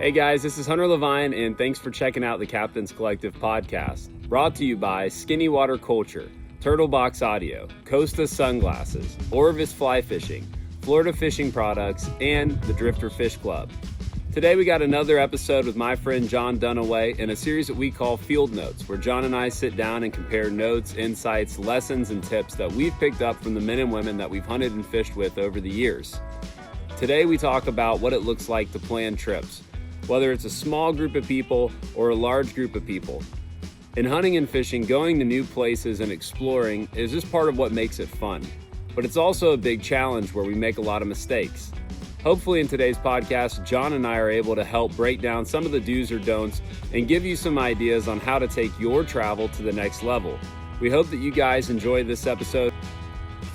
Hey guys, this is Hunter Leavine, and thanks for checking out the Captain's Collective podcast. Brought to you by Skinny Water Culture, Turtle Box Audio, Costa Sunglasses, Orvis Fly Fishing, Florida Fishing Products, and the Drifter Fish Club. Today we got another episode with my friend John Dunnaway in a series that we call Field Notes, where John and I sit down and compare notes, insights, lessons, and tips that we've picked up from the men and women that we've hunted and fished with over the years. Today we talk about what it looks like to plan trips, whether it's a small group of people or a large group of people. In hunting and fishing, going to new places and exploring is just part of what makes it fun. But it's also a big challenge where we make a lot of mistakes. Hopefully in today's podcast, John and I are able to help break down some of the do's or don'ts and give you some ideas on how to take your travel to the next level. We hope that you guys enjoy this episode.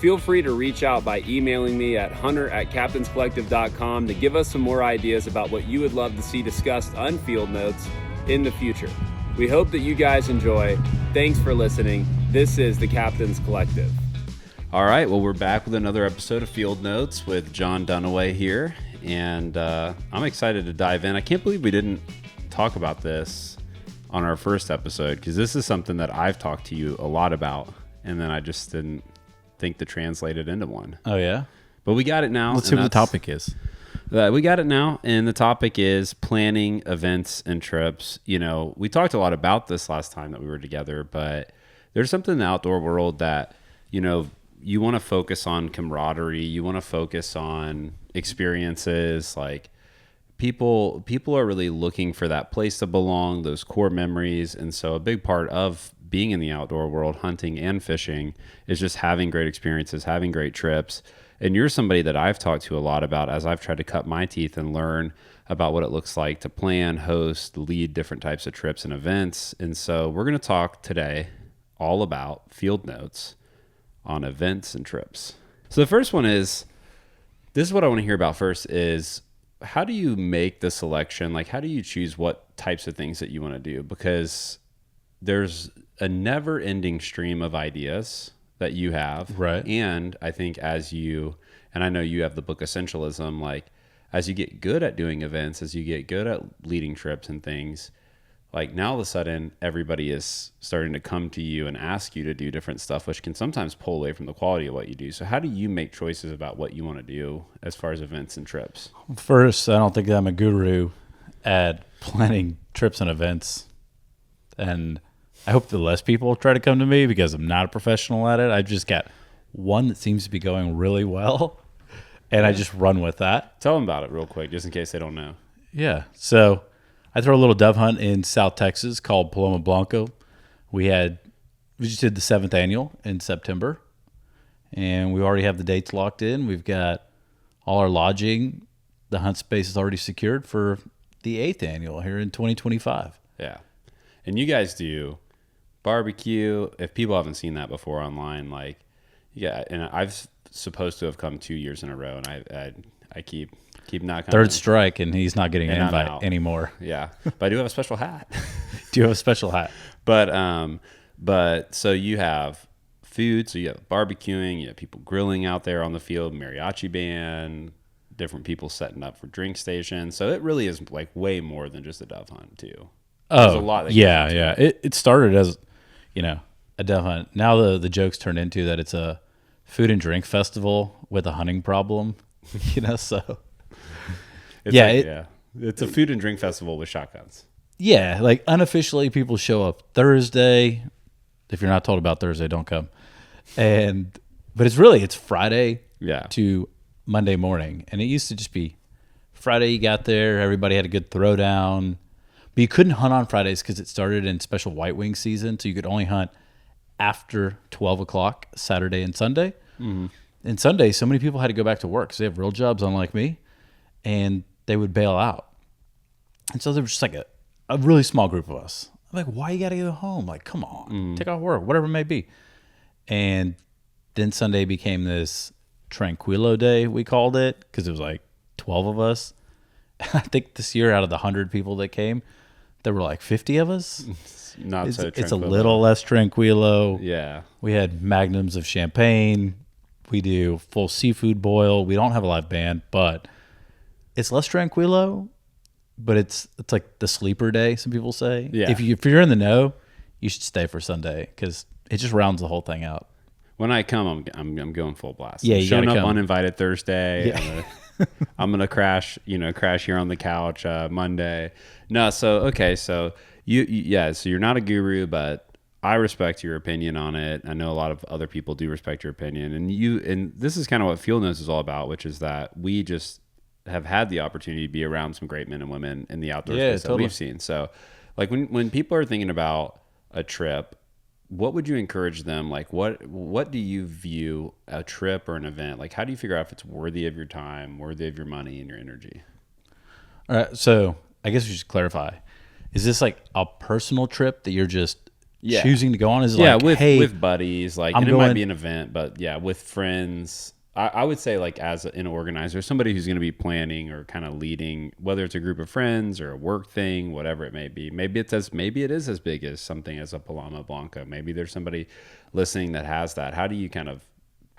Feel free to reach out by emailing me at hunter@captainscollective.com to give us some more ideas about what you would love to see discussed on Field Notes in the future. We hope that you guys enjoy. Thanks for listening. This is the Captain's Collective. All right, well, we're back with another episode of Field Notes with John Dunnaway here, and I'm excited to dive in. I can't believe we didn't talk about this on our first episode, because this is something that I've talked to you a lot about, and then I just didn't think to translate it into one. Oh, yeah? But we got it now. Let's see what the topic is. We got it now, and the topic is planning events and trips. You know, we talked a lot about this last time that we were together, but there's something in the outdoor world that, you know, you want to focus on camaraderie. You want to focus on experiences. Like people are really looking for that place to belong, those core memories. And so a big part of being in the outdoor world, hunting and fishing, is just having great experiences, having great trips. And you're somebody that I've talked to a lot about as I've tried to cut my teeth and learn about what it looks like to plan, host, lead different types of trips and events. And so we're going to talk today all about field notes on events and trips. So the first one is, this is what I want to hear about first, is how do you make the selection? Like, how do you choose what types of things that you want to do? Because there's a never ending stream of ideas that you have. Right. And I think and I know you have the book Essentialism, like as you get good at doing events, as you get good at leading trips and things, like now all of a sudden everybody is starting to come to you and ask you to do different stuff, which can sometimes pull away from the quality of what you do. So how do you make choices about what you want to do as far as events and trips? First, I don't think I'm a guru at planning trips and events. And I hope that less people try to come to me because I'm not a professional at it. I've just got one that seems to be going really well, and I just run with that. Tell them about it real quick, just in case they don't know. Yeah. So I throw a little dove hunt in South Texas called Paloma Blanco. We just did the 7th annual in September, and we already have the dates locked in. We've got all our lodging. The hunt space is already secured for the 8th annual here in 2025. Yeah. And you guys do barbecue. If people haven't seen that before online, like, yeah, and I've supposed to have come 2 years in a row, and I keep not coming. Third strike, and he's not getting an invite anymore. Yeah, but I do have a special hat. Do you have a special hat? But so you have food, so you have barbecuing, you have people grilling out there on the field, mariachi band, different people setting up for drink stations. So it really is like way more than just a dove hunt too. There's a lot that yeah. It started as, a dove hunt. Now the joke's turned into that it's a food and drink festival with a hunting problem, so. It's a food and drink festival with shotguns. Yeah, like unofficially people show up Thursday. If you're not told about Thursday, don't come. But it's Friday to Monday morning. And it used to just be Friday you got there, everybody had a good throwdown. But you couldn't hunt on Fridays because it started in special white wing season, so you could only hunt after 12 o'clock Saturday and Sunday. Mm-hmm. And Sunday, so many people had to go back to work because they have real jobs, unlike me, and they would bail out. And so there was just like a really small group of us. I'm like, why you got to go home? Like, come on, take off work, whatever it may be. And then Sunday became this Tranquilo Day, we called it, because it was like 12 of us. I think this year, out of the 100 people that came, there were like 50 of us. It's a little less Tranquilo. Yeah. We had magnums of champagne. We do full seafood boil. We don't have a live band, but it's less Tranquilo, but it's like the sleeper day, some people say. Yeah. If you're in the know, you should stay for Sunday because it just rounds the whole thing out. When I come, I'm going full blast. Yeah, I'm you showing up come uninvited Thursday. Yeah. I'm gonna crash here on the couch Monday. No, so you so you're not a guru, but I respect your opinion on it. I know a lot of other people do respect your opinion, and this is kind of what Field Notes is all about, which is that we just have had the opportunity to be around some great men and women in the outdoor space that we've seen. So, like when people are thinking about a trip, what would you encourage them? Like, what do you view a trip or an event? Like, how do you figure out if it's worthy of your time, worthy of your money and your energy? All right. So I guess we should clarify. Is this like a personal trip that you're just choosing to go on? Is it like, with buddies, like, and it might be an event, but yeah, with friends. I would say, like, as an organizer, somebody who's going to be planning or kind of leading, whether it's a group of friends or a work thing, whatever it may be. Maybe it is as big as something as a Paloma Blanca. Maybe there's somebody listening that has that. How do you kind of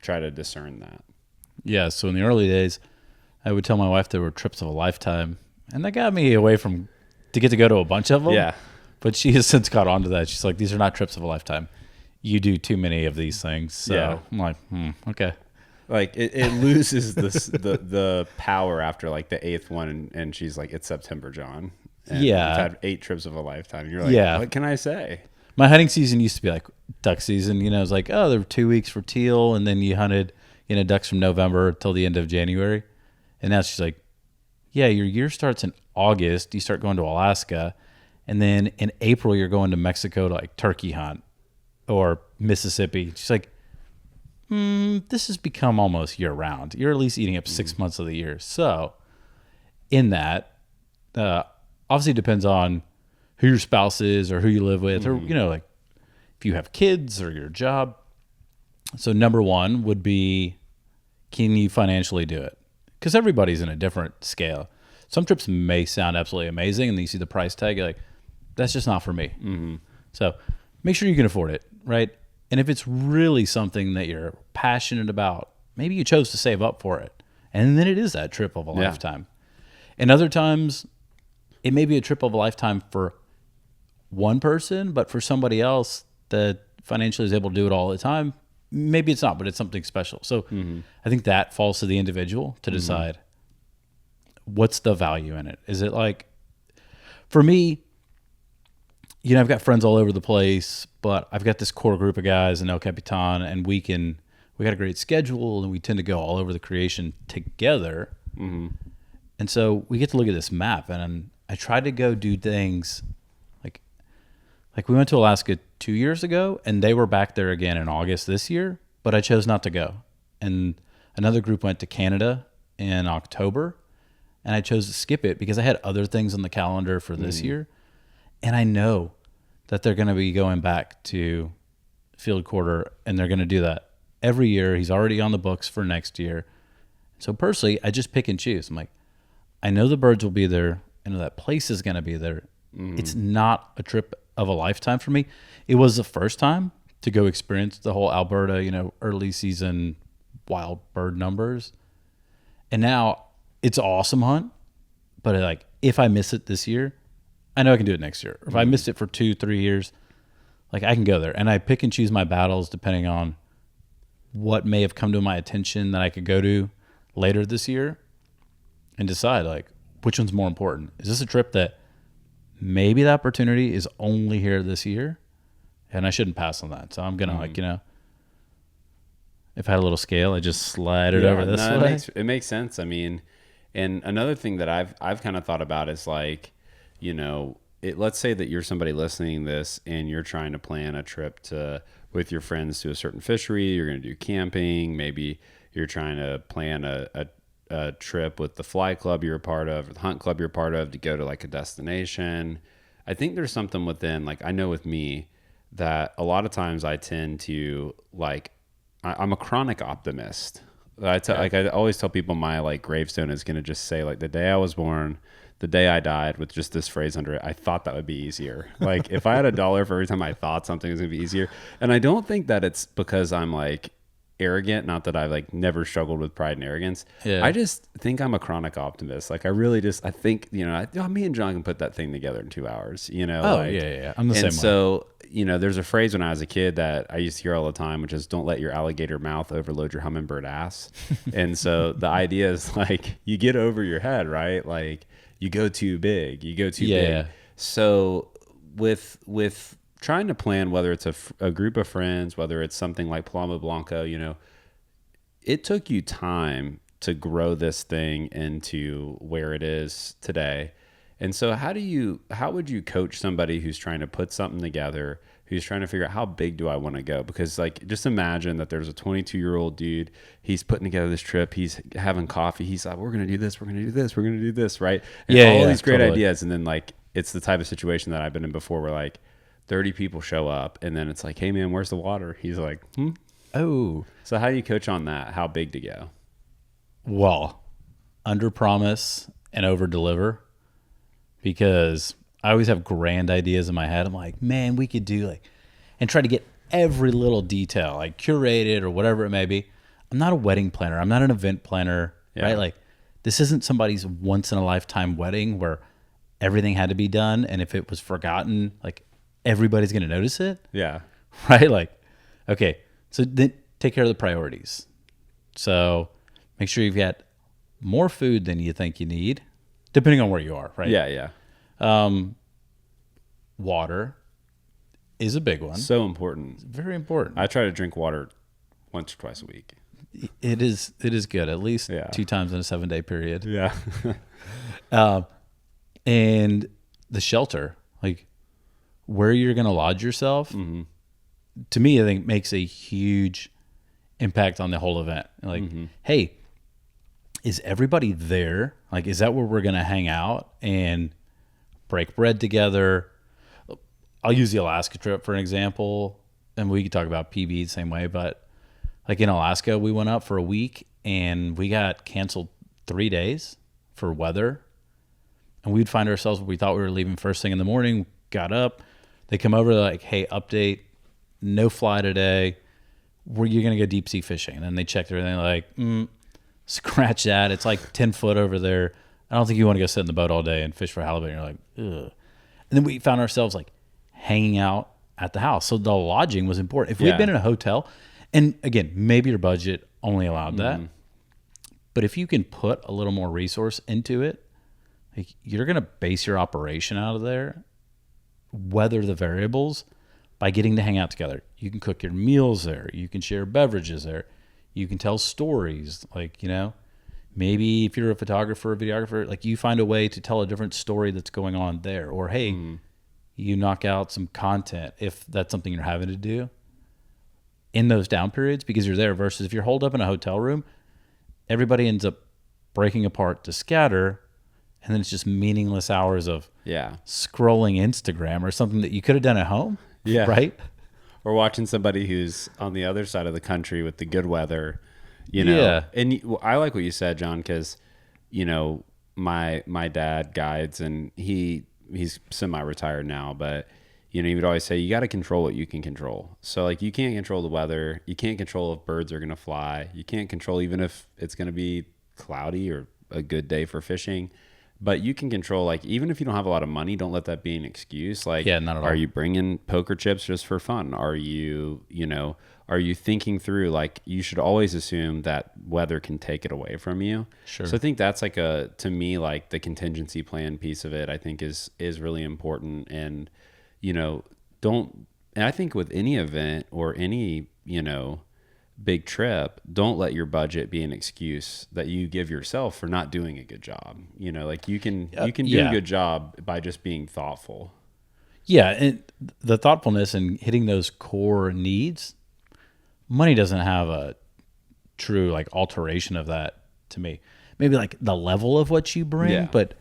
try to discern that? Yeah. So in the early days, I would tell my wife there were trips of a lifetime, and that got me away from to get to go to a bunch of them. Yeah. But she has since caught on to that. She's like, these are not trips of a lifetime. You do too many of these things. So yeah. I'm like, okay. Like it loses the power after like the 8th one, and she's like, it's September, John. And you've had 8 trips of a lifetime. And you're like, what can I say? My hunting season used to be like duck season. It was like, oh, there were 2 weeks for teal, and then you hunted ducks from November till the end of January. And now she's like, yeah, your year starts in August. You start going to Alaska, and then in April you're going to Mexico to like turkey hunt or Mississippi. She's like, this has become almost year round. You're at least eating up 6 months of the year. So in that, obviously it depends on who your spouse is or who you live with, or, like if you have kids or your job. So number one would be, can you financially do it? Because everybody's in a different scale. Some trips may sound absolutely amazing, and then you see the price tag, you're like, that's just not for me. Mm-hmm. So make sure you can afford it, right? And if it's really something that you're passionate about, maybe you chose to save up for it. And then it is that trip of a lifetime. And other times, it may be a trip of a lifetime for one person, but for somebody else that financially is able to do it all the time, maybe it's not, but it's something special. So I think that falls to the individual to decide what's the value in it. Is it like, for me, I've got friends all over the place, but I've got this core group of guys in El Capitan, and we got a great schedule, and we tend to go all over the creation together. Mm-hmm. And so we get to look at this map, and I tried to go do things like we went to Alaska 2 years ago, and they were back there again in August this year, but I chose not to go. And another group went to Canada in October, and I chose to skip it because I had other things on the calendar for this year. And I know that they're going to be going back to Field Quarter, and they're going to do that every year. He's already on the books for next year. So personally, I just pick and choose. I'm like, I know the birds will be there. I know that place is going to be there. It's not a trip of a lifetime for me. It was the first time to go experience the whole Alberta, early season wild bird numbers. And now it's an awesome hunt, but like if I miss it this year, I know I can do it next year. If I missed it for 2-3 years, like I can go there. And I pick and choose my battles depending on what may have come to my attention that I could go to later this year and decide like which one's more important. Is this a trip that maybe the opportunity is only here this year and I shouldn't pass on that? So I'm going to if I had a little scale, I just slide it over this way. It makes sense. I mean, and another thing that I've kind of thought about is like, let's say that you're somebody listening to this and you're trying to plan a trip with your friends to a certain fishery. You're going to do camping. Maybe you're trying to plan a trip with the fly club you're a part of, or the hunt club you're a part of, to go to like a destination. I think there's something within, like, I know with me that a lot of times I tend to like, I'm a chronic optimist. Like I always tell people my like gravestone is going to just say like the day I was born, the day I died, with just this phrase under it. I thought that would be easier. Like if I had $1 for every time I thought something was going to be easier. And I don't think that it's because I'm like arrogant. Not that I've like never struggled with pride and arrogance. Yeah. I just think I'm a chronic optimist. Like I really just, I think, you know, me and John can put that thing together in 2 hours, you know? Oh, like, yeah. I'm the same way. And so, you know, there's a phrase when I was a kid that I used to hear all the time, which is don't let your alligator mouth overload your hummingbird ass. And so the idea is like, you get over your head, right? Like you go too big, big. So with trying to plan, whether it's a group of friends, whether it's something like Paloma Blanco, you know, it took you time to grow this thing into where it is today. And so how would you coach somebody who's trying to put something together, who's trying to figure out how big do I want to go? Because like, just imagine that there's a 22-year-old dude, he's putting together this trip, he's having coffee, he's like, we're going to do this, we're going to do this, we're going to do this, right? And all these great ideas. And then like, it's the type of situation that I've been in before where like 30 people show up and then it's like, hey man, where's the water? He's like, Oh. So how do you coach on that? How big to go? Well, under promise and over deliver, because I always have grand ideas in my head. I'm like, man, we could do like, and try to get every little detail, like curated or whatever it may be. I'm not a wedding planner. I'm not an event planner, right? Like this isn't somebody's once in a lifetime wedding where everything had to be done. And if it was forgotten, like everybody's going to notice it. Yeah. Right. Like, okay. So then take care of the priorities. So make sure you've got more food than you think you need, depending on where you are, right? Yeah. Water is a big one. So important. It's very important. I try to drink water once or twice a week. It is good, at least 2 times in a 7-day period. Yeah. And the shelter, like where you're going to lodge yourself, to me, I think makes a huge impact on the whole event. Like, hey, is everybody there? Like, is that where we're going to hang out and break bread together? I'll use the Alaska trip for an example, and we could talk about PB the same way, but like in Alaska, we went up for a week and we got canceled 3 days for weather. And we'd find ourselves, we thought we were leaving first thing in the morning, got up, they come over, they're like, hey, update, no fly today. You're going to go deep sea fishing. And then they checked everything like, scratch that. It's like 10 foot over there. I don't think you want to go sit in the boat all day and fish for halibut. And you're like, ugh. And then we found ourselves like hanging out at the house. So the lodging was important. If we'd been in a hotel, and again, maybe your budget only allowed that, but if you can put a little more resource into it, like you're going to base your operation out of there, weather the variables by getting to hang out together. You can cook your meals there. You can share beverages there. You can tell stories. Like, you know, maybe if you're a photographer or videographer, like you find a way to tell a different story that's going on there. Or, hey, you knock out some content if that's something you're having to do in those down periods because you're there, versus if you're holed up in a hotel room, everybody ends up breaking apart to scatter. And then it's just meaningless hours of scrolling Instagram or something that you could have done at home. Yeah. Right. Or watching somebody who's on the other side of the country with the good weather, you know. Yeah. And I like what you said, John, because, you know, my dad guides and he's semi-retired now, but, you know, he would always say, you got to control what you can control. So like you can't control the weather. You can't control if birds are going to fly. You can't control even if it's going to be cloudy or a good day for fishing. But you can control, like, even if you don't have a lot of money, don't let that be an excuse. Like, not at all. Are you bringing poker chips just for fun? Are you thinking through, like, you should always assume that weather can take it away from you. Sure. So I think that's like to me, like the contingency plan piece of it, I think is really important. And, you know, and I think with any event or any, you know, big trip, don't let your budget be an excuse that you give yourself for not doing a good job. You know, like you can do a good job by just being thoughtful. Yeah, and the thoughtfulness and hitting those core needs, money doesn't have a true like alteration of that to me. Maybe like the level of what you bring, but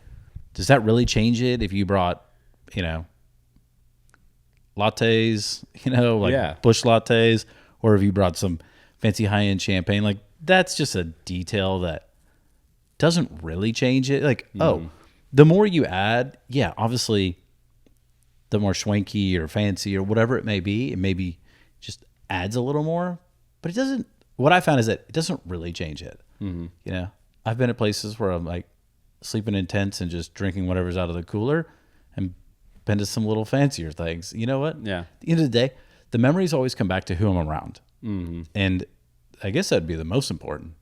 does that really change it if you brought, you know, lattes, you know, like bush lattes, or if you brought some fancy high-end champagne? Like that's just a detail that doesn't really change it. Like, the more you add, obviously the more schwanky or fancy or whatever it may be, it maybe just adds a little more, but it doesn't what I found is that it doesn't really change it. You know, I've been at places where I'm like sleeping in tents and just drinking whatever's out of the cooler, and been to some little fancier things. You know what? Yeah. At the end of the day, the memories always come back to who I'm around. And I guess that'd be the most important.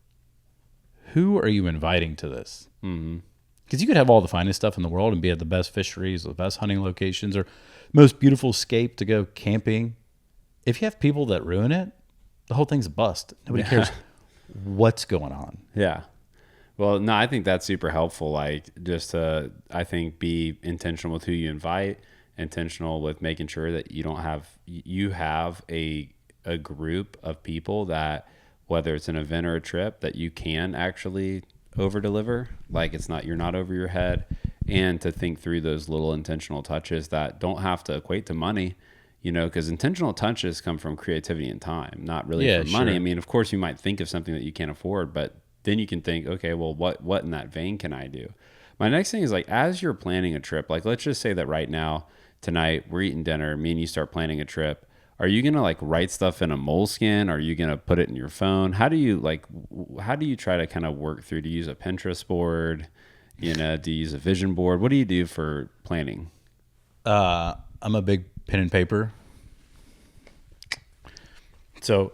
Who are you inviting to this? Because you could have all the finest stuff in the world and be at the best fisheries, the best hunting locations, or most beautiful scape to go camping. If you have people that ruin it, the whole thing's a bust. Nobody cares what's going on. Yeah. Well, no, I think that's super helpful. Like, just to, I think, be intentional with who you invite, intentional with making sure that you have a group of people that, whether it's an event or a trip, that you can actually over deliver. Like, you're not over your head, and to think through those little intentional touches that don't have to equate to money, you know, because intentional touches come from creativity and time, not really from money. Sure. I mean, of course you might think of something that you can't afford, but then you can think, okay, well, what in that vein can I do? My next thing is, like, as you're planning a trip, like, let's just say that right now, tonight, we're eating dinner, me and you start planning a trip. Are you going to like write stuff in a moleskin? Are you going to put it in your phone? How do you try to kind of work through, to use a Pinterest board, you know, to use a vision board? What do you do for planning? I'm a big pen and paper. So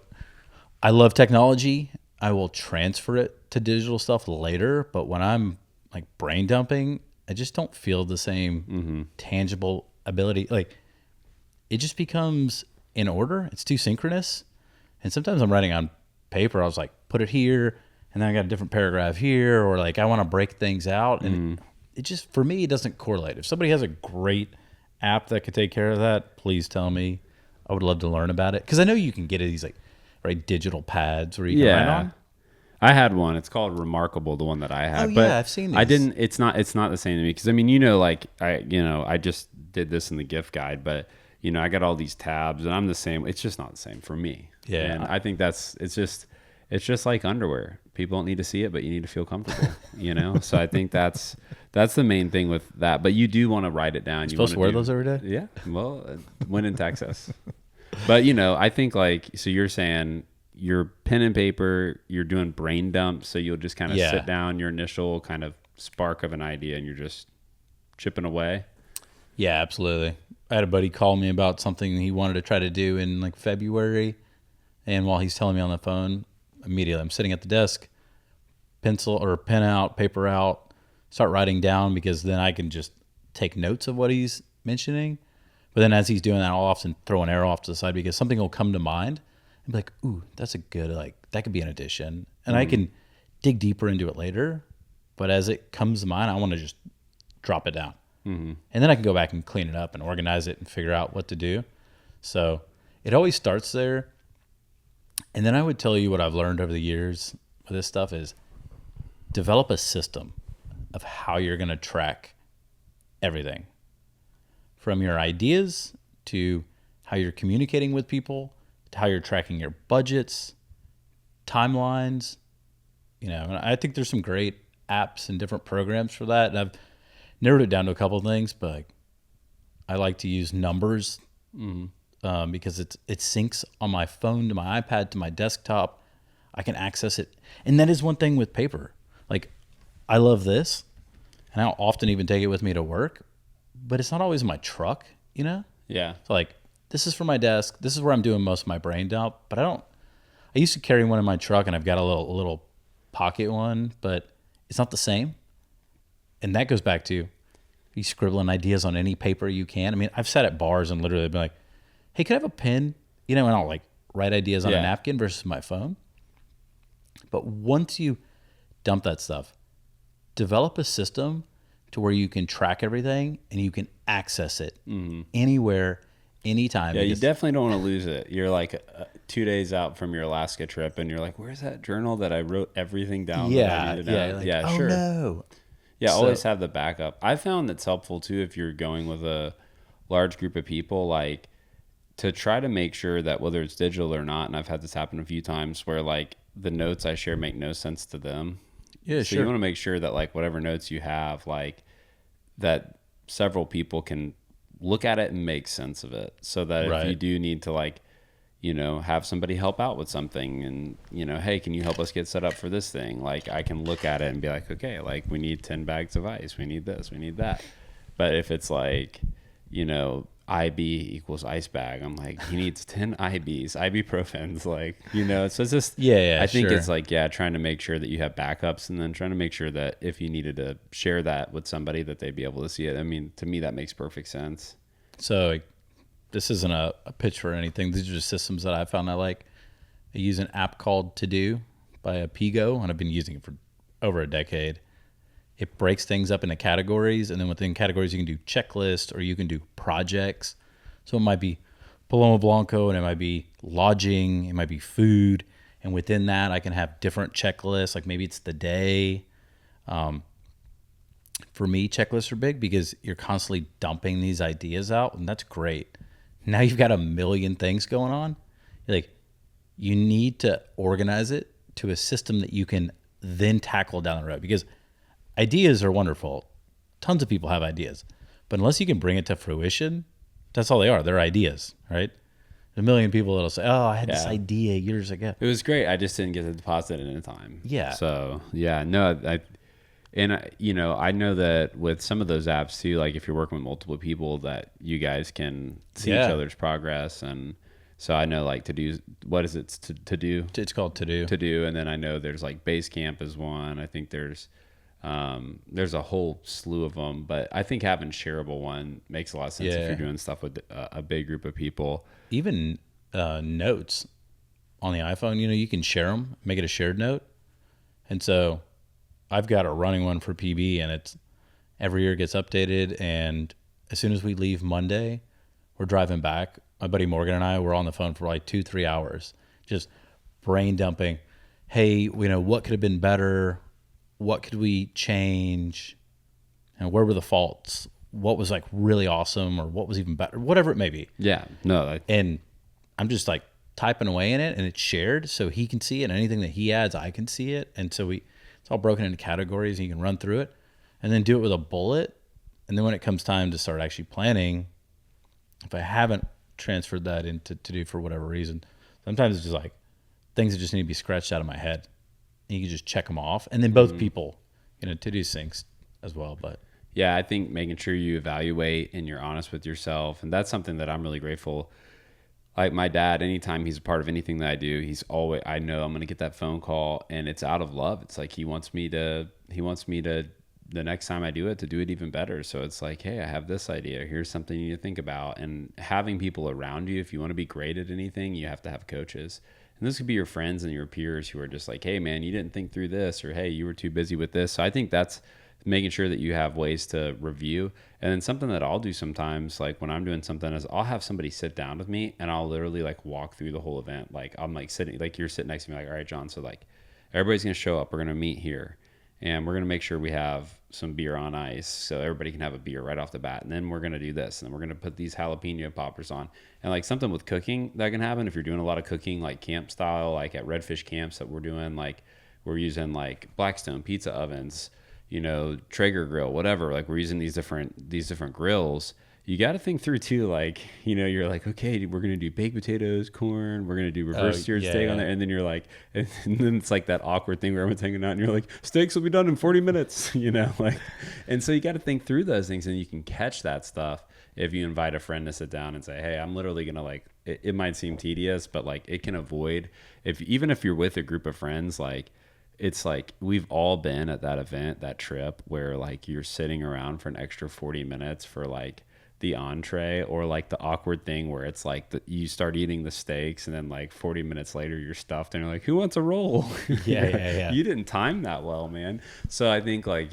I love technology. I will transfer it to digital stuff later. But when I'm like brain dumping, I just don't feel the same tangible ability. Like, it just becomes in order. It's too synchronous. And sometimes I'm writing on paper. I was like, put it here, and then I got a different paragraph here, or like I want to break things out. And it just, for me, it doesn't correlate. If somebody has a great app that could take care of that, please tell me. I would love to learn about it. Because I know you can get these like digital pads where you can write on. I had one. It's called Remarkable, the one that I had. Oh, but yeah, I've seen these. I didn't. It's not the same to me, because I mean, you know, like I just did this in the gift guide, but you know, I got all these tabs, and I'm the same. It's just not the same for me. Yeah, and I think it's just like underwear. People don't need to see it, but you need to feel comfortable. You know, so I think that's the main thing with that. But you do want to write it down. You're supposed to wear those every day? Yeah. Well, when in Texas. But you know, I think like, so you're saying your pen and paper, you're doing brain dumps, so you'll just kind of sit down, your initial kind of spark of an idea, and you're just chipping away. Yeah, absolutely. I had a buddy call me about something he wanted to try to do in like February, and while he's telling me on the phone, immediately I'm sitting at the desk, pencil or pen out, paper out, start writing down, because then I can just take notes of what he's mentioning. But then as he's doing that, I'll often throw an arrow off to the side, because something will come to mind and be like, ooh, that's a good, like, that could be an addition. And I can dig deeper into it later. But as it comes to mind, I want to just drop it down. And then I can go back and clean it up and organize it and figure out what to do. So it always starts there. And then I would tell you what I've learned over the years with this stuff is develop a system of how you're going to track everything, from your ideas to how you're communicating with people, to how you're tracking your budgets, timelines. You know, and I think there's some great apps and different programs for that. And I've narrowed it down to a couple of things, but like, I like to use numbers because it syncs on my phone to my iPad to my desktop. I can access it. And that is one thing with paper. Like, I love this, and I'll often even take it with me to work, but it's not always in my truck, you know? Yeah. So like, this is for my desk. This is where I'm doing most of my brain dump, but I used to carry one in my truck, and I've got a little pocket one, but it's not the same. And that goes back to you scribbling ideas on any paper you can. I mean, I've sat at bars and literally been like, hey, can I have a pen? You know, and I'll like write ideas on a napkin versus my phone. But once you dump that stuff, develop a system to where you can track everything and you can access it anywhere, anytime. Yeah, you definitely don't want to lose it. You're like 2 days out from your Alaska trip, and you're like, where's that journal that I wrote everything down that I need to know? Like, yeah, oh, sure. No. Yeah, always have the backup. I found that's helpful too if you're going with a large group of people, like to try to make sure that whether it's digital or not, and I've had this happen a few times where like the notes I share make no sense to them. Yeah, so sure. you want to make sure that like whatever notes you have, like that several people can look at it and make sense of it, so that if you do need to like, have somebody help out with something and, hey, can you help us get set up for this thing? Like I can look at it and be like, okay, like we need 10 bags of ice. We need this, we need that. But if it's like, IB equals ice bag, I'm like, he needs 10 IBs, ibuprofens, like, so it's just, I think it's like, trying to make sure that you have backups and then trying to make sure that if you needed to share that with somebody that they'd be able to see it. I mean, to me, that makes perfect sense. So this isn't a pitch for anything. These are just systems that I found I like. I use an app called To Do by Pigo, and I've been using it for over a decade. It breaks things up into categories, and then within categories, you can do checklists or you can do projects. So it might be Paloma Blanco, and it might be lodging, it might be food, and within that, I can have different checklists. Like maybe it's the day. For me, checklists are big because you're constantly dumping these ideas out, and that's great. Now you've got a million things going on. You need to organize it to a system that you can then tackle down the road, because ideas are wonderful. Tons of people have ideas, but unless you can bring it to fruition, that's all they are. They're ideas, right? A million people that'll say, "Oh, I had this idea years ago. It was great. I just didn't get the deposit in time." Yeah. So I know that with some of those apps too, like if you're working with multiple people, that you guys can see each other's progress. And so I know like To Do, what is it? To Do? It's called To Do. To Do. And then I know there's like Basecamp is one. I think there's a whole slew of them, but I think having shareable one makes a lot of sense if you're doing stuff with a big group of people. Even notes on the iPhone, you can share them, make it a shared note. And so I've got a running one for PB, and it's every year it gets updated. And as soon as we leave Monday, we're driving back. My buddy Morgan and I were on the phone for like 2-3 hours, just brain dumping. Hey, what could have been better? What could we change? And where were the faults? What was like really awesome, or what was even better? Whatever it may be. Yeah, no. And I'm just like typing away in it, and it's shared so he can see it. And anything that he adds, I can see it. And so it's all broken into categories, and you can run through it and then do it with a bullet. And then when it comes time to start actually planning, if I haven't transferred that into To Do for whatever reason, sometimes it's just like things that just need to be scratched out of my head. And you can just check them off. And then both people, To Do syncs as well. But yeah, I think making sure you evaluate and you're honest with yourself. And that's something that I'm really grateful. Like my dad, anytime he's a part of anything that I do, I know I'm going to get that phone call, and it's out of love. It's like he wants me to, the next time I do it, to do it even better. So it's like, hey, I have this idea. Here's something you need to think about. And having people around you, if you want to be great at anything, you have to have coaches. And this could be your friends and your peers who are just like, hey, man, you didn't think through this, or hey, you were too busy with this. So I think that's making sure that you have ways to review. And then something that I'll do sometimes, like when I'm doing something, is I'll have somebody sit down with me, and I'll literally like walk through the whole event. Like I'm like sitting, like you're sitting next to me, like, all right, John, so like everybody's going to show up. We're going to meet here, and we're going to make sure we have some beer on ice so everybody can have a beer right off the bat. And then we're going to do this, and then we're going to put these jalapeno poppers on. And like something with cooking that can happen if you're doing a lot of cooking, like camp style, like at Redfish camps that we're doing, like we're using like Blackstone pizza ovens, Traeger grill, whatever. Like we're using these different grills. You got to think through too, like, you're like, okay, we're going to do baked potatoes, corn, we're going to do reverse seared steak on there. And then you're like, and then it's like that awkward thing where everyone's hanging out and you're like, steaks will be done in 40 minutes, like, and so you got to think through those things, and you can catch that stuff if you invite a friend to sit down and say, hey, I'm literally going to like, it might seem tedious, but like it can avoid, even if you're with a group of friends, like, it's like we've all been at that event, that trip where like you're sitting around for an extra 40 minutes for like the entree, or like the awkward thing where it's like you start eating the steaks and then like 40 minutes later you're stuffed and you're like, who wants a roll? Yeah. You didn't time that well, man. So I think like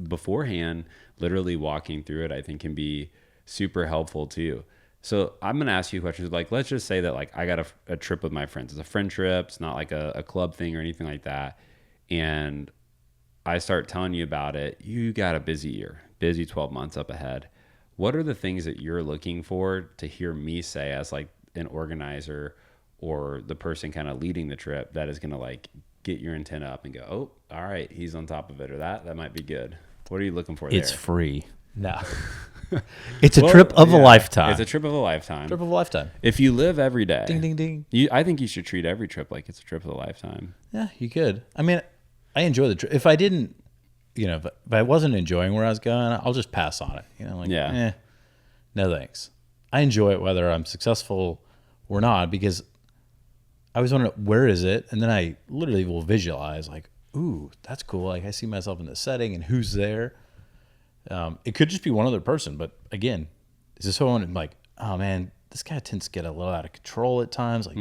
beforehand, literally walking through it, I think can be super helpful too. So I'm going to ask you questions. Like, let's just say that like I got a trip with my friends. It's a friend trip. It's not like a club thing or anything like that. And I start telling you about it. You got a busy year, busy 12 months up ahead. What are the things that you're looking for to hear me say as like an organizer or the person kind of leading the trip that is going to like get your intent up and go, oh, all right, he's on top of it, or that might be good. What are you looking for there? It's free. No. It's a trip of a lifetime. It's a trip of a lifetime. Trip of a lifetime. If you live every day. Ding, ding, ding. I think you should treat every trip like it's a trip of a lifetime. Yeah, you could. I mean, I enjoy the trip. If I didn't, if I wasn't enjoying where I was going, I'll just pass on it. No thanks. I enjoy it whether I'm successful or not, because I was wondering, where is it? And then I literally will visualize like, ooh, that's cool. Like I see myself in the setting and who's there. It could just be one other person, but again, is this someone like, oh man, this guy tends to get a little out of control at times. Like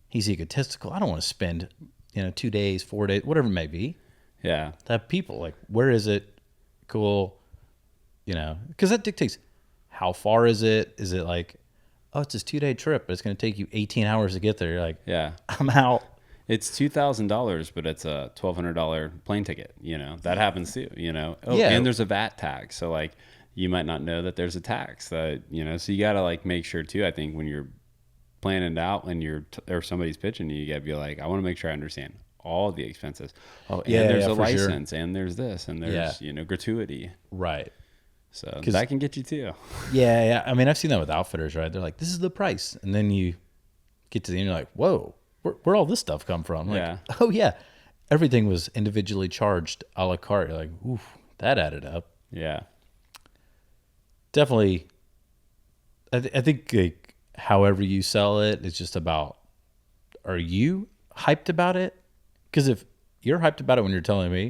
he's egotistical. I don't want to spend, 2 days, 4 days, whatever it may be. Yeah. To have people like, where is it? Cool. Because that dictates how far is it? Is it like, oh, it's this 2-day trip, but it's going to take you 18 hours to get there. You're like, yeah, I'm out. It's $2,000, but it's a $1,200 plane ticket. That happens too. And there's a VAT tax, so like you might not know that there's a tax. So you got to like make sure too. I think when you're planning it out and or somebody's pitching you, got to be like, I want to make sure I understand all the expenses. Oh, and there's a license, and there's this, and there's gratuity. Right. So that can get you too. Yeah. I mean, I've seen that with outfitters, right? They're like, this is the price, and then you get to the end, you're like, whoa. Where all this stuff come from? Like, oh yeah, everything was individually charged a la carte. You're like, oof, that added up. Yeah, definitely. I think like, however you sell it, it's just about, are you hyped about it? Because if you're hyped about it when you're telling me,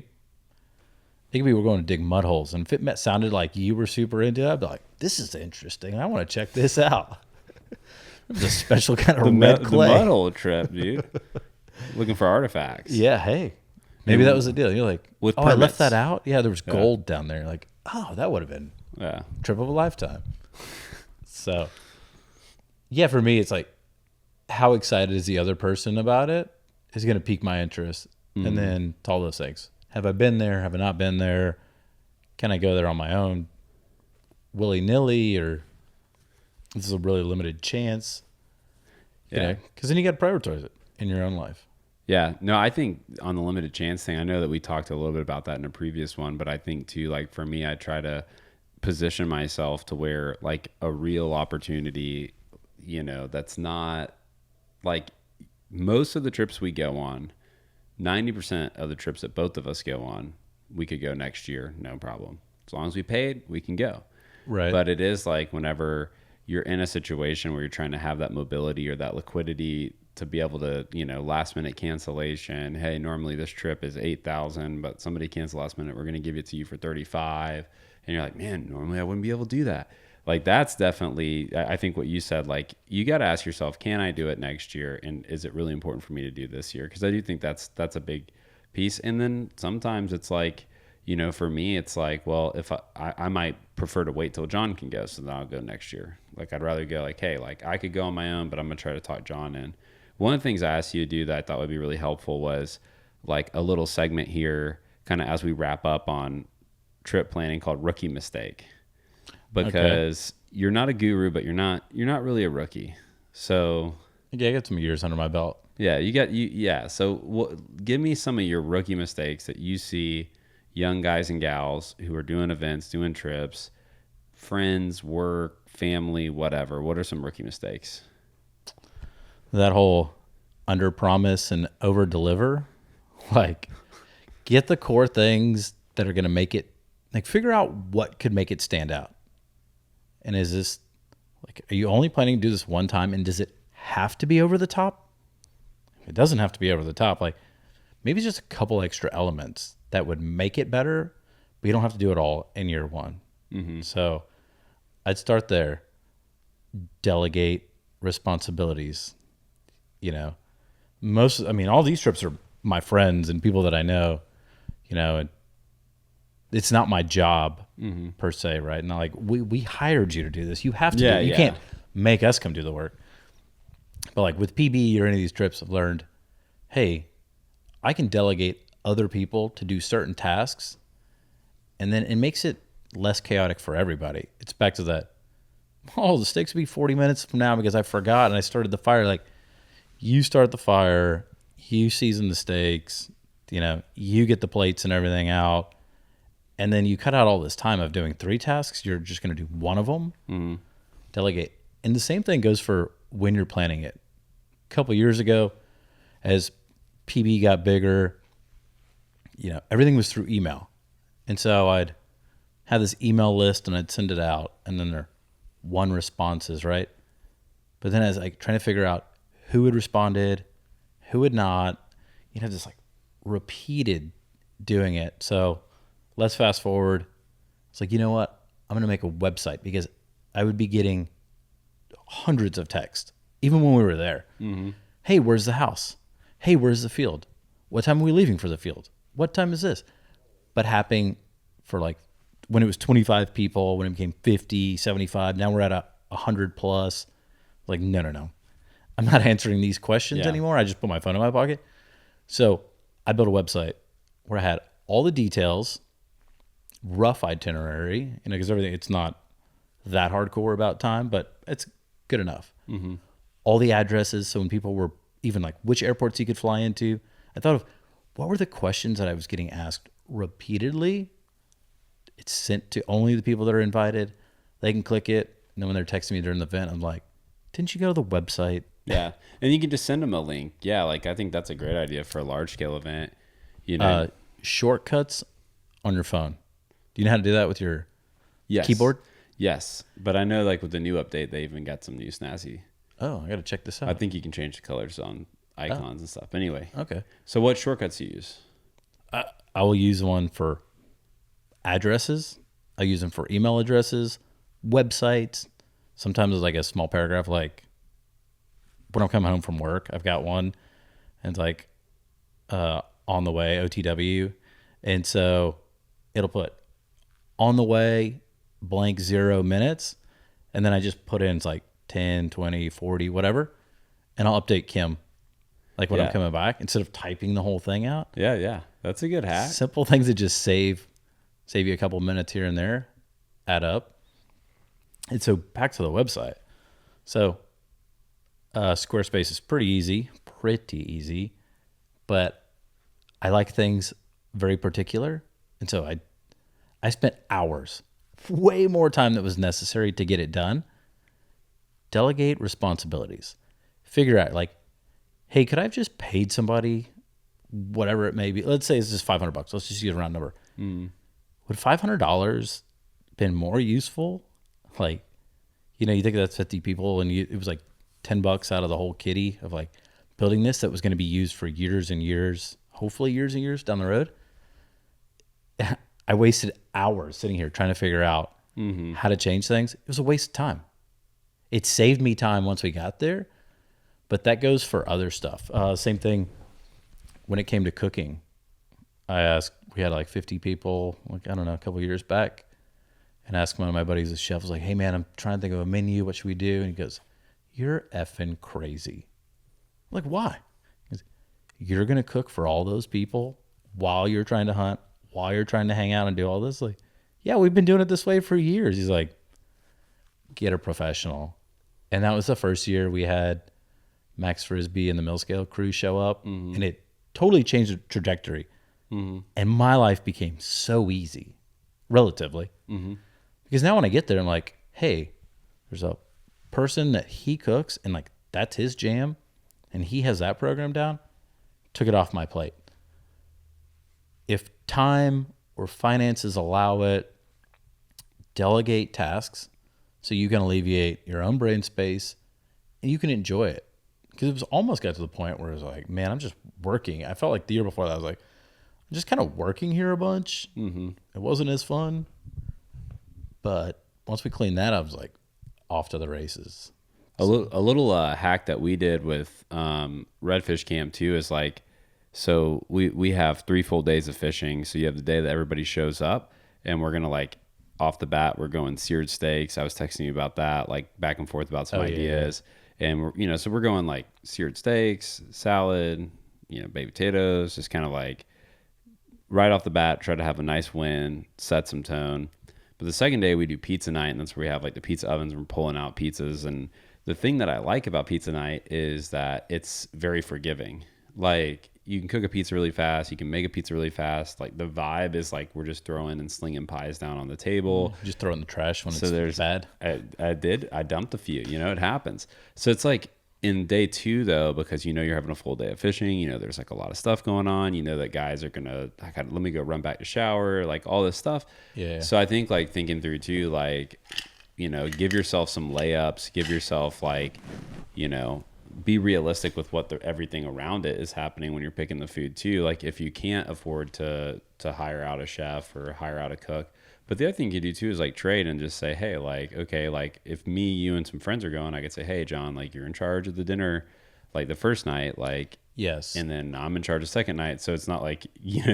it could be we're going to dig mud holes, and if it sounded like you were super into it, I'd be like, this is interesting. I want to check this out. It's a special kind of red clay. The mud hole trip, dude. Looking for artifacts. Yeah, hey. Maybe that was the deal. You're like, I left that out? Yeah, there was gold down there. You're like, oh, that would have been a trip of a lifetime. So, yeah, for me, it's like, how excited is the other person about it is going to pique my interest. And then to all those things. Have I been there? Have I not been there? Can I go there on my own willy-nilly, or this is a really limited chance? Because then you got to prioritize it in your own life. Yeah, no, I think on the limited chance thing, I know that we talked a little bit about that in a previous one, but I think too, like for me, I try to position myself to where like a real opportunity, that's not like most of the trips we go on, 90% of the trips that both of us go on, we could go next year, no problem. As long as we paid, we can go. Right. But it is like whenever you're in a situation where you're trying to have that mobility or that liquidity to be able to, last minute cancellation. Hey, normally this trip is $8,000, but somebody canceled last minute. We're going to give it to you for $35,000. And you're like, man, normally I wouldn't be able to do that. Like that's definitely, I think what you said, like you got to ask yourself, can I do it next year? And is it really important for me to do this year? Because I do think that's a big piece. And then sometimes it's like, for me, it's like, well, if I might prefer to wait till John can go, so then I'll go next year. Like I'd rather go like, hey, like I could go on my own, but I'm going to try to talk John in. One of the things I asked you to do that I thought would be really helpful was like a little segment here, kind of as we wrap up on trip planning, called Rookie Mistake. Because you're not a guru, but you're not really a rookie. So yeah, I got some years under my belt. Yeah, So give me some of your rookie mistakes that you see young guys and gals who are doing events, doing trips, friends, work, family, whatever. What are some rookie mistakes? That whole under promise and over deliver. Like, get the core things that are going to make it, like, figure out what could make it stand out. And is this, like, are you only planning to do this one time, and does it have to be over the top? It doesn't have to be over the top. Like, maybe just a couple extra elements that would make it better, but you don't have to do it all in year one. Mm-hmm. So I'd start there. Delegate responsibilities. All these trips are my friends and people that I know, and it's not my job per se, right? Not like we hired you to do this. You have to do it. You can't make us come do the work. But like with PB or any of these trips, I've learned, hey, I can delegate other people to do certain tasks, and then it makes it less chaotic for everybody. It's back to that, the stakes will be 40 minutes from now because I forgot and I started the fire. Like, you start the fire, you season the steaks, you get the plates and everything out, And then you cut out all this time of doing 3 tasks. You're just going to do one of them. Mm-hmm. Delegate. And the same thing goes for when you're planning it. A couple years ago, as PB got bigger, everything was through email. And so I'd have this email list and I'd send it out, and then there one responses, right? But then I was like trying to figure out who had responded, who had not, just like repeated doing it. So let's fast forward. It's like, you know what? I'm going to make a website, because I would be getting hundreds of texts, even when we were there. Mm-hmm. Hey, where's the house? Hey, where's the field? What time are we leaving for the field? What time is this? But happening for like when it was 25 people, when it became 50, 75, now we're at 100 plus. Like, no. I'm not answering these questions anymore. I just put my phone in my pocket. So I built a website where I had all the details, rough itinerary, because everything, it's not that hardcore about time, but it's good enough. Mm-hmm. All the addresses. So when people were even like which airports you could fly into, I thought of what were the questions that I was getting asked repeatedly. It's sent to only the people that are invited. They can click it. And then when they're texting me during the event, I'm like, didn't you go to the website? Yeah. And you can just send them a link. Yeah. Like, I think that's a great idea for a large scale event. Shortcuts on your phone. Do you know how to do that with your keyboard? Yes. But I know, like, with the new update, they even got some new snazzy. Oh, I got to check this out. I think you can change the colors on icons and stuff. Anyway. Okay. So what shortcuts do you use? I will use one for addresses. I use them for email addresses, websites. Sometimes it's like a small paragraph, like when I'm coming home from work, I've got one, and it's like on the way, OTW. And so it'll put on the way, blank 0 minutes. And then I just put in, it's like 10, 20, 40, whatever. And I'll update Kim, like when I'm coming back, instead of typing the whole thing out. Yeah. That's a good hack. Simple things that just save you a couple minutes here and there, add up. And so back to the website. So Squarespace is pretty easy, but I like things very particular. And so I spent hours, way more time than was necessary to get it done. Delegate responsibilities. Figure out, like, hey, could I have just paid somebody whatever it may be? Let's say it's just $500. Let's just use a round number. Would $500 been more useful? Like, you think that's 50 people, and it was like $10 out of the whole kitty of like building this that was going to be used for years and years, hopefully years and years down the road. I wasted hours sitting here trying to figure out how to change things. It was a waste of time. It saved me time once we got there, but that goes for other stuff. Same thing when it came to cooking. We had like 50 people, like, I don't know, a couple of years back, and asked one of my buddies, the chef, was like, hey man, I'm trying to think of a menu. What should we do? And he goes, you're effing crazy. I'm like, why? He goes, you're going to cook for all those people while you're trying to hunt, while you're trying to hang out and do all this? Like, yeah, we've been doing it this way for years. He's like, get a professional. And that was the first year we had Max Frisbee and the Mill Scale crew show up, and it totally changed the trajectory. And my life became so easy, relatively. Because now when I get there, I'm like, hey, there's a person that he cooks, and like that's his jam, and he has that program down. Took it off my plate. If time or finances allow it, delegate tasks so you can alleviate your own brain space and you can enjoy it. Because it was almost got to the point where it was like, man, I'm just working. I felt like the year before that, I was like, I'm just kind of working here a bunch. It wasn't as fun. But once we cleaned that up, I was like, off to the races. A little hack that we did with Redfish Camp too is like, so we have 3 full days of fishing. So you have the day that everybody shows up, and we're gonna, like, off the bat, we're going seared steaks. I was texting you about that, like back and forth about some ideas. Yeah. And we're, so we're going like seared steaks, salad, baked potatoes, just kind of like right off the bat, try to have a nice win, set some tone. But the second day we do pizza night, and that's where we have like the pizza ovens, and we're pulling out pizzas. And the thing that I like about pizza night is that it's very forgiving. Like, you can cook a pizza really fast. You can make a pizza really fast. Like the vibe is like we're just throwing and slinging pies down on the table. Just throw it in the trash when it's bad. I dumped a few, it happens. So it's like in day 2 though, because you're having a full day of fishing, there's like a lot of stuff going on, that guys are gonna let me go run back to shower, like all this stuff. Yeah. So I think like thinking through too, like, give yourself some layups, give yourself like, be realistic with what everything around it is happening when you're picking the food too. Like if you can't afford to hire out a chef or hire out a cook, but the other thing you do too is like trade and just say, hey, like, okay, like if me, you and some friends are going, I could say, hey, John, like you're in charge of the dinner, like the first night, like, yes. And then I'm in charge of the second night. So it's not like,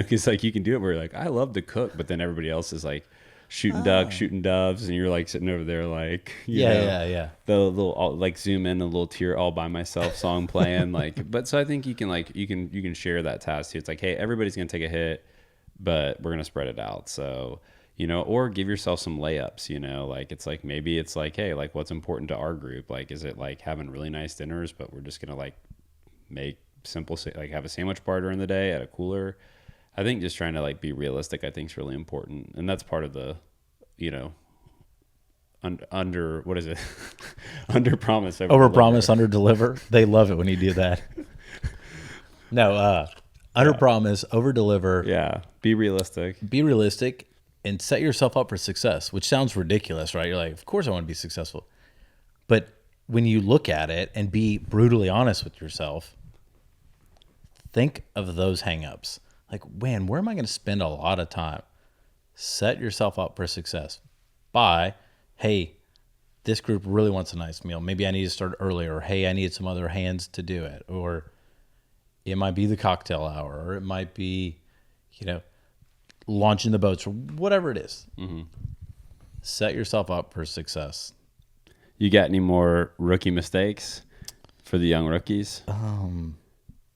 cause like you can do it where you're like, I love to cook, but then everybody else is like, shooting ducks, shooting doves, and you're like sitting over there like yeah. The little like zoom in a little tear all by myself song playing like. But so I think you can share that task too. It's like, hey, everybody's gonna take a hit, but we're gonna spread it out. So or give yourself some layups. Like it's like maybe it's like, hey, like what's important to our group? Like is it like having really nice dinners, but we're just gonna like make simple like have a sandwich bar during the day at a cooler. I think just trying to like be realistic, I think is really important. And that's part of the, under, what is it? Under promise. Over promise, under deliver. They love it when you do that. No, under promise, over deliver. Yeah. Be realistic. Be realistic and set yourself up for success, which sounds ridiculous, right? You're like, of course I want to be successful. But when you look at it and be brutally honest with yourself, think of those hangups. Like, man, where am I going to spend a lot of time? Set yourself up for success by, hey, this group really wants a nice meal. Maybe I need to start earlier. Or, hey, I need some other hands to do it. Or it might be the cocktail hour. Or it might be, launching the boats or whatever it is. Mm-hmm. Set yourself up for success. You got any more rookie mistakes for the young rookies?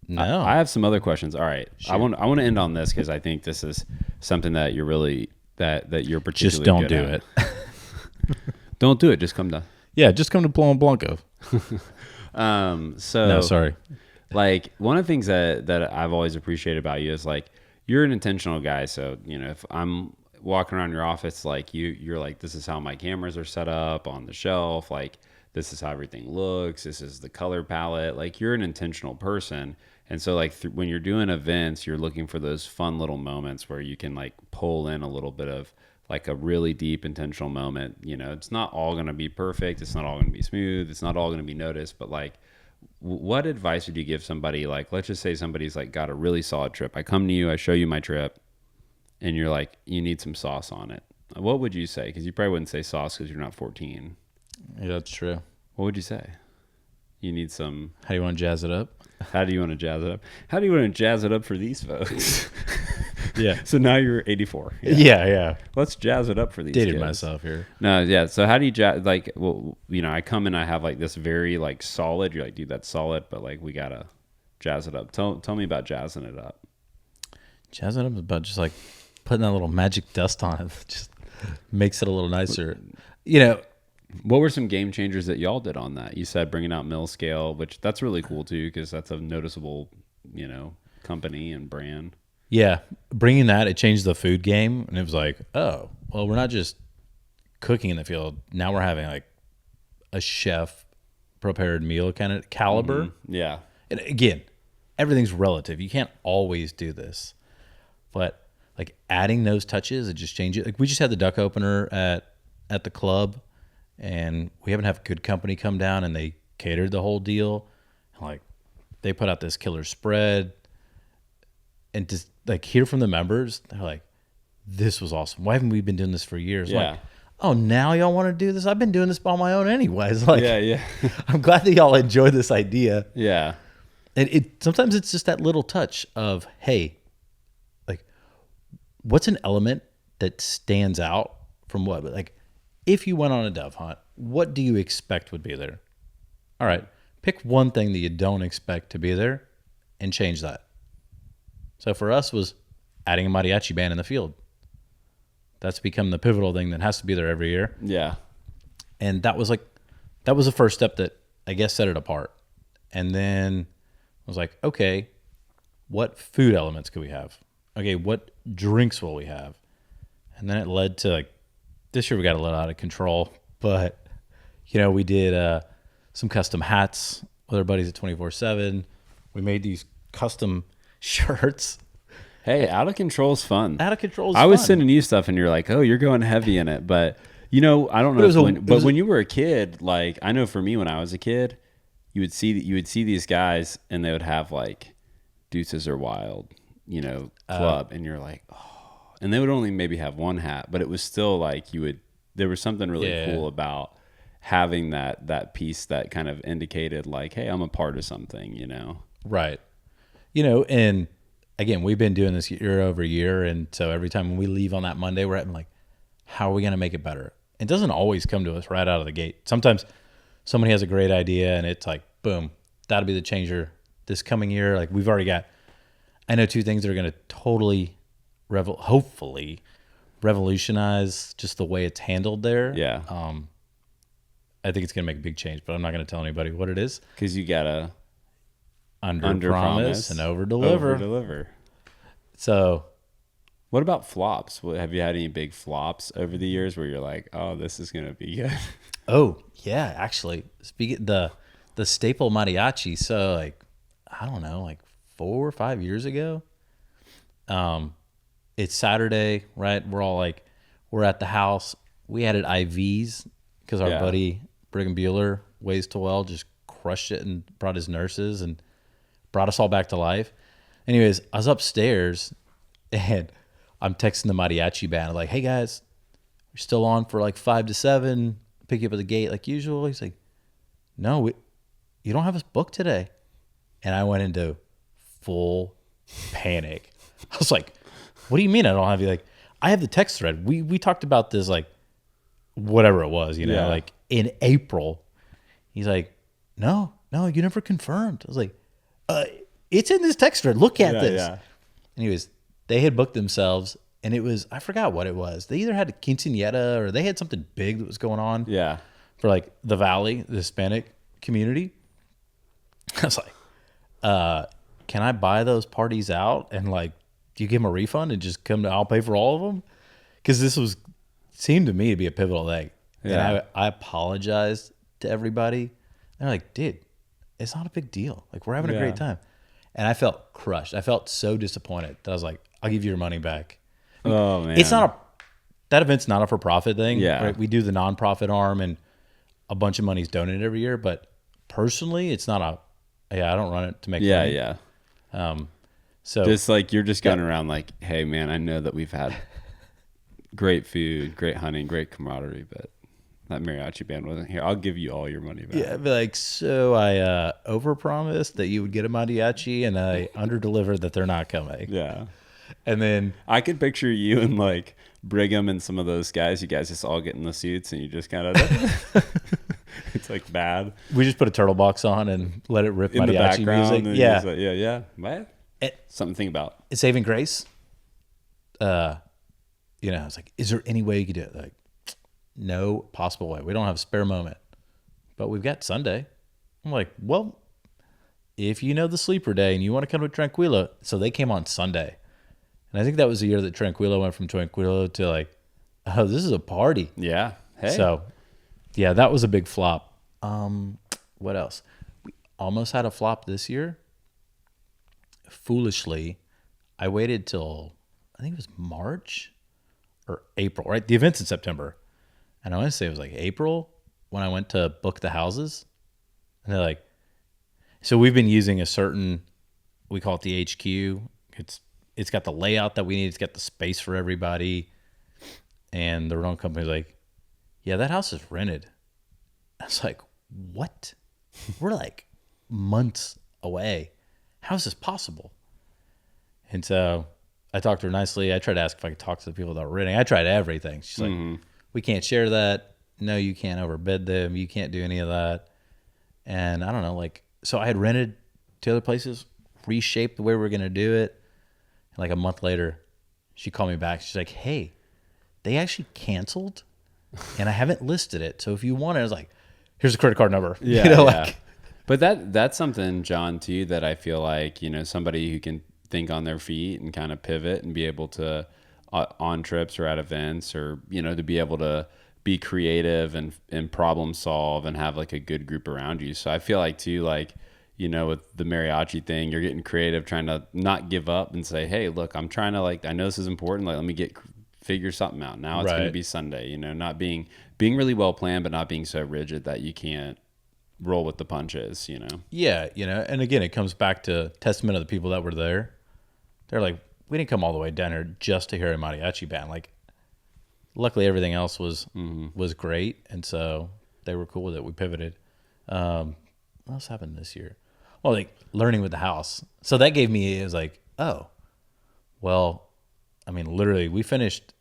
No, I have some other questions. All right, sure. I want to end on this because I think this is something that you're really that you're particularly just don't good do at. it. Don't do it. Just come to just come to Plum Blanco. So no, sorry. Like one of the things that I've always appreciated about you is like you're an intentional guy. So if I'm walking around your office, like you're like, this is how my cameras are set up on the shelf, like this is how everything looks, this is the color palette, like you're an intentional person. And so like when you're doing events, you're looking for those fun little moments where you can like pull in a little bit of like a really deep intentional moment. It's not all going to be perfect, it's not all going to be smooth, it's not all going to be noticed, but like what advice would you give somebody? Like let's just say somebody's like got a really solid trip, I come to you, I show you my trip, and you're like, you need some sauce on it. What would you say? Because you probably wouldn't say sauce because you're not 14. Yeah, that's true. What would you say? You need some... How do you want to jazz it up? How do you want to jazz it up? How do you want to jazz it up for these folks? Yeah. So now you're 84. Yeah. Let's jazz it up for these Dated kids. myself here. No, yeah. So how do you jazz... Like, well, I come in, I have like this very like solid... You're like, dude, that's solid, but like we got to jazz it up. Tell me about jazzing it up. Jazzing it up is about just like putting that little magic dust on it. Just makes it a little nicer. What were some game changers that y'all did on that? You said bringing out mill scale, which that's really cool too, because that's a noticeable, company and brand. Yeah, bringing that, it changed the food game, and it was like, oh, well, we're not just cooking in the field. Now we're having like a chef prepared meal kind of caliber. Mm-hmm. Yeah. And again, everything's relative. You can't always do this, but like adding those touches, it just changes. Like we just had the duck opener at the club. And we haven't had good company come down, and they catered the whole deal. Like they put out this killer spread, and just like hear from the members, they're like, "This was awesome. Why haven't we been doing this for years?" Yeah. Like, oh, now y'all want to do this? I've been doing this on my own anyways. Like, yeah. I'm glad that y'all enjoy this idea. Yeah. And sometimes it's just that little touch of, hey, like, what's an element that stands out from what? But like, if you went on a dove hunt, what do you expect would be there? All right, pick one thing that you don't expect to be there and change that. So for us was adding a mariachi band in the field. That's become the pivotal thing that has to be there every year. Yeah. And that was the first step that I guess set it apart. And then I was like, okay, what food elements could we have? Okay, what drinks will we have? And then it led to like this year we got a little out of control, but we did some custom hats with our buddies at 24/7. We made these custom shirts. Hey, out of control is fun. Out of control is I fun. was sending you stuff and you're like, oh, you're going heavy in it. But, I don't know. When you were a kid, like, I know for me when I was a kid, you would see these guys and they would have like Deuces Are Wild, club. And you're like, oh. And they would only maybe have one hat, but it was still like there was something really cool about having that piece that kind of indicated like, hey, I'm a part of something, Right. And again, we've been doing this year over year. And so every time when we leave on that Monday, we're like, how are we going to make it better? It doesn't always come to us right out of the gate. Sometimes somebody has a great idea and it's like, boom, that'll be the changer this coming year. Like we've already got, I know 2 things that are going to totally hopefully revolutionize just the way it's handled there. Yeah. I think it's going to make a big change, but I'm not going to tell anybody what it is. Because you got to under promise and over deliver. So what about flops? Have you had any big flops over the years where you're like, oh, this is going to be good? Oh, yeah, actually. Speaking the staple mariachi, so like, I don't know, like 4 or 5 years ago. It's Saturday, right? We're all like, we're at the house. We added IVs because our buddy Brigham Bueller, Ways to Well, just crushed it and brought his nurses and brought us all back to life. Anyways, I was upstairs and I'm texting the mariachi band. I'm like, hey guys, we're still on for like 5 to 7. Pick you up at the gate like usual. He's like, no, you don't have us booked today. And I went into full panic. I was like, what do you mean I don't have you? Like, I have the text thread. We talked about this, like, whatever it was, like in April. He's like, no, you never confirmed. I was like, it's in this text thread. Look at this. Yeah. Anyways, they had booked themselves, and it was, I forgot what it was. They either had a quinceañera or they had something big that was going on. Yeah. For, like, the Valley, the Hispanic community. I was like, can I buy those parties out and, like, do you give them a refund and just I'll pay for all of them? Because this seemed to me to be a pivotal thing. Yeah. And I apologized to everybody. They're like, dude, it's not a big deal. Like, we're having a great time. And I felt crushed. I felt so disappointed that I was like, I'll give you your money back. Oh, man. That event's not a for-profit thing. Yeah. Right? We do the nonprofit arm and a bunch of money's donated every year. But personally, it's not I don't run it to make money. Yeah. So just like you're just going around like, hey man, I know that we've had great food, great hunting, great camaraderie, but that mariachi band wasn't here. I'll give you all your money back. Yeah, I'd be like, so I overpromised that you would get a mariachi, and I underdelivered that they're not coming. Yeah, and then I could picture you and like Brigham and some of those guys. You guys just all get in the suits, and you just kind of it's like bad. We just put a turtle box on and let it rip in mariachi the background. music. Yeah, like, yeah. What? Something to think about. It's Saving Grace. I was like, is there any way you could do it? Like, no possible way. We don't have a spare moment, but we've got Sunday. I'm like, well, if you know the sleeper day and you want to come to Tranquilo. So they came on Sunday. And I think that was the year that Tranquilo went from Tranquilo to like, oh, this is a party. Yeah. Hey. So, yeah, that was a big flop. What else? We almost had a flop this year. Foolishly, I waited till, I think it was March or April, right? The event's in September. And I want to say it was like April when I went to book the houses. And they're like, so we've been using a certain, we call it the HQ. It's got the layout that we need. It's got the space for everybody. And the rental company's like, yeah, that house is rented. I was like, what? We're like months away. How is this possible? And so I talked to her nicely. I tried to ask if I could talk to the people that were renting. I tried everything. She's like, we can't share that. No, you can't overbid them. You can't do any of that. And I don't know, like, so I had rented to other places, reshaped the way we were going to do it. And like a month later, she called me back. She's like, hey, they actually canceled and I haven't listed it. So if you want it, I was like, here's a credit card number. Yeah. Like, but that's something, John, too, that I feel like, somebody who can think on their feet and kind of pivot and be able to on trips or at events, or, you know, to be able to be creative and problem solve and have like a good group around you. So I feel like too, like, you know, with the mariachi thing, you're getting creative, trying to not give up and say, hey, look, I'm trying to, like, I know this is important. Like, let me figure something out. Now it's going to be Sunday, you know, not being really well planned, but not being so rigid that you can't roll with the punches, you know? Yeah. You know, and again, it comes back to testament of the people that were there. They're like, we didn't come all the way down here just to hear a mariachi band. Like, luckily everything else was great. And so they were cool that we pivoted. What else happened this year? Well, like learning with the house. So that gave me, it was like, oh, well, I mean, literally we finished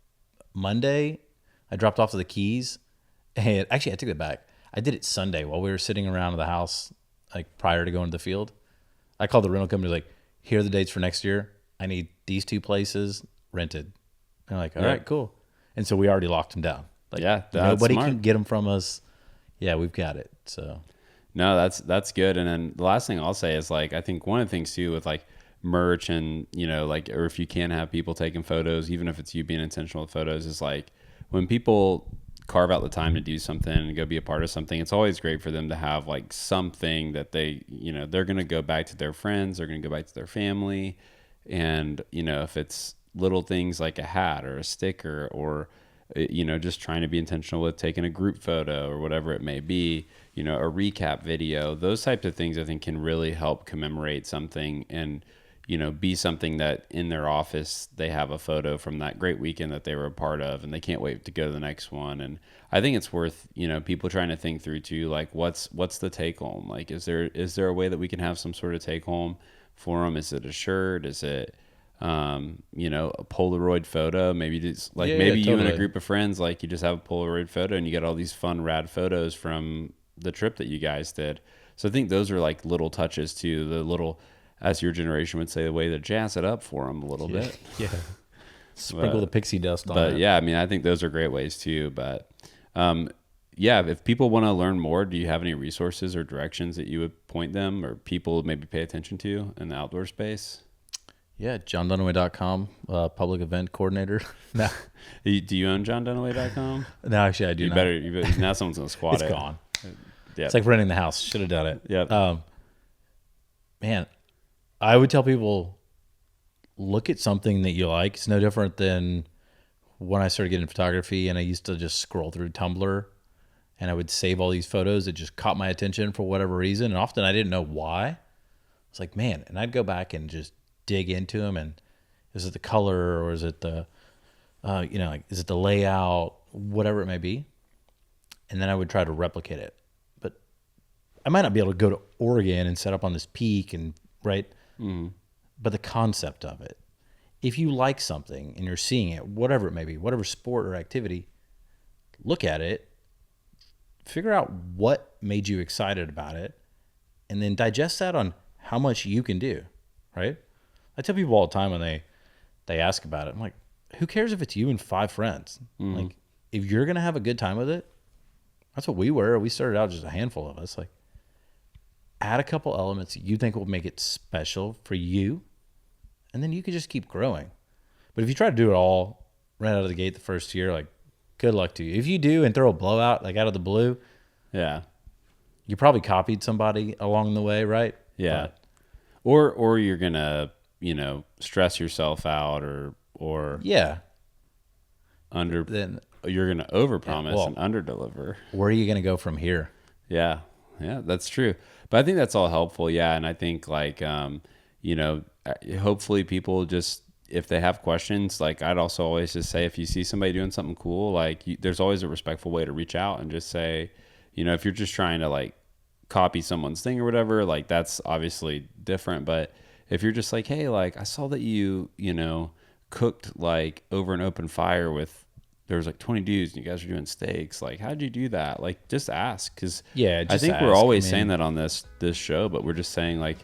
Monday. I dropped off the keys, and actually I took it back. I did it Sunday while we were sitting around the house, like prior to going to the field. I called the rental company, like, here are the dates for next year. I need these 2 places rented. And they're like, all right, cool. And so we already locked them down. Like, nobody can get them from us. Yeah, we've got it. So no, that's good. And then the last thing I'll say is, like, I think one of the things too with like merch and, you know, like, or if you can have people taking photos, even if it's you being intentional with photos, is like when people carve out the time to do something and go be a part of something, it's always great for them to have like something that they, you know, they're going to go back to their friends, they're going to go back to their family. And, you know, if it's little things like a hat or a sticker, or, you know, just trying to be intentional with taking a group photo or whatever it may be, you know, a recap video, those types of things I think can really help commemorate something and, you know, be something that in their office they have a photo from that great weekend that they were a part of and they can't wait to go to the next one. And I think it's worth, you know, people trying to think through too, like what's the take home? Like, is there a way that we can have some sort of take home for them? Is it a shirt? Is it, you know, a Polaroid photo? Maybe just like you and a group of friends, like you just have a Polaroid photo and you get all these fun, rad photos from the trip that you guys did. So I think those are like little touches too, the little, as your generation would say, the way to jazz it up for them a little bit. Yeah. Sprinkle the pixie dust on it. But yeah, I mean, I think those are great ways too. But yeah, if people want to learn more, do you have any resources or directions that you would point them or people maybe pay attention to in the outdoor space? Yeah, JohnDunnaway.com, public event coordinator. No. Do you own JohnDunnaway.com? No, actually I do not. You better, now someone's going to squat it. It's gone. Yep. It's like renting the house. Should have done it. Yeah. Man, I would tell people, look at something that you like. It's no different than when I started getting photography and I used to just scroll through Tumblr and I would save all these photos that just caught my attention for whatever reason. And often I didn't know why. It's like, man, and I'd go back and just dig into them. And is it the color or is it the, you know, like, is it the layout, whatever it may be. And then I would try to replicate it. But I might not be able to go to Oregon and set up on this peak and right. Mm-hmm. But the concept of it, if you like something and you're seeing it, whatever it may be, whatever sport or activity, look at it, figure out what made you excited about it, and then digest that on how much you can do, right? I tell people all the time when they ask about it, I'm like, who cares if it's you and 5 friends? Mm-hmm. Like, if you're going to have a good time with it, that's what we were. We started out just a handful of us. Like, add a couple elements that you think will make it special for you, and then you can just keep growing. But if you try to do it all right out of the gate the first year, like, good luck to you. If you do and throw a blowout, like out of the blue, yeah, you probably copied somebody along the way, right? Yeah. Or you're going to, you know, stress yourself out or yeah. Then you're going to overpromise and underdeliver. Where are you going to go from here? Yeah. Yeah, that's true. But I think that's all helpful. Yeah. And I think like, you know, hopefully people just, if they have questions, like I'd also always just say, if you see somebody doing something cool, like there's always a respectful way to reach out and just say, you know, if you're just trying to like copy someone's thing or whatever, like that's obviously different. But if you're just like, hey, like I saw that you know, cooked like over an open fire with, there was like 20 dudes and you guys were doing steaks. Like, how'd you do that? Like, just ask. Cause yeah, I think we're always saying that on this show, but we're just saying like,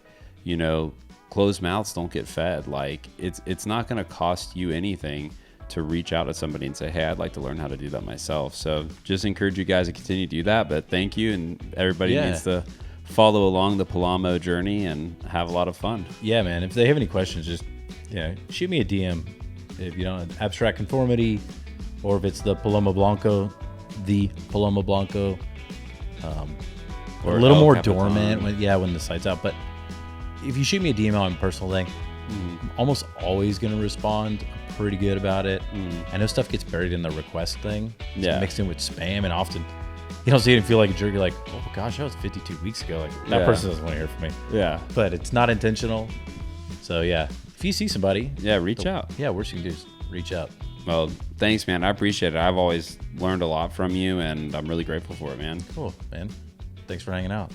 you know, closed mouths don't get fed. Like it's not going to cost you anything to reach out to somebody and say, hey, I'd like to learn how to do that myself. So just encourage you guys to continue to do that, but thank you. And everybody needs to follow along the Palamo journey and have a lot of fun. Yeah, man. If they have any questions, just shoot me a DM. If you don't have abstract conformity, or if it's the Paloma Blanco, or a little more Capitan. dormant when the site's out. But if you shoot me a DM on personal thing, I'm almost always going to respond. I'm pretty good about it. I know stuff gets buried in the request thing. It's mixed in with spam, and often you don't see it and feel like a jerk. You're like, oh gosh, that was 52 weeks ago. Like that person doesn't want to hear from me. Yeah. But it's not intentional. So yeah, if you see somebody, reach out. Yeah, worst you can do is reach out. Well, thanks, man. I appreciate it. I've always learned a lot from you, and I'm really grateful for it, man. Cool, man. Thanks for hanging out.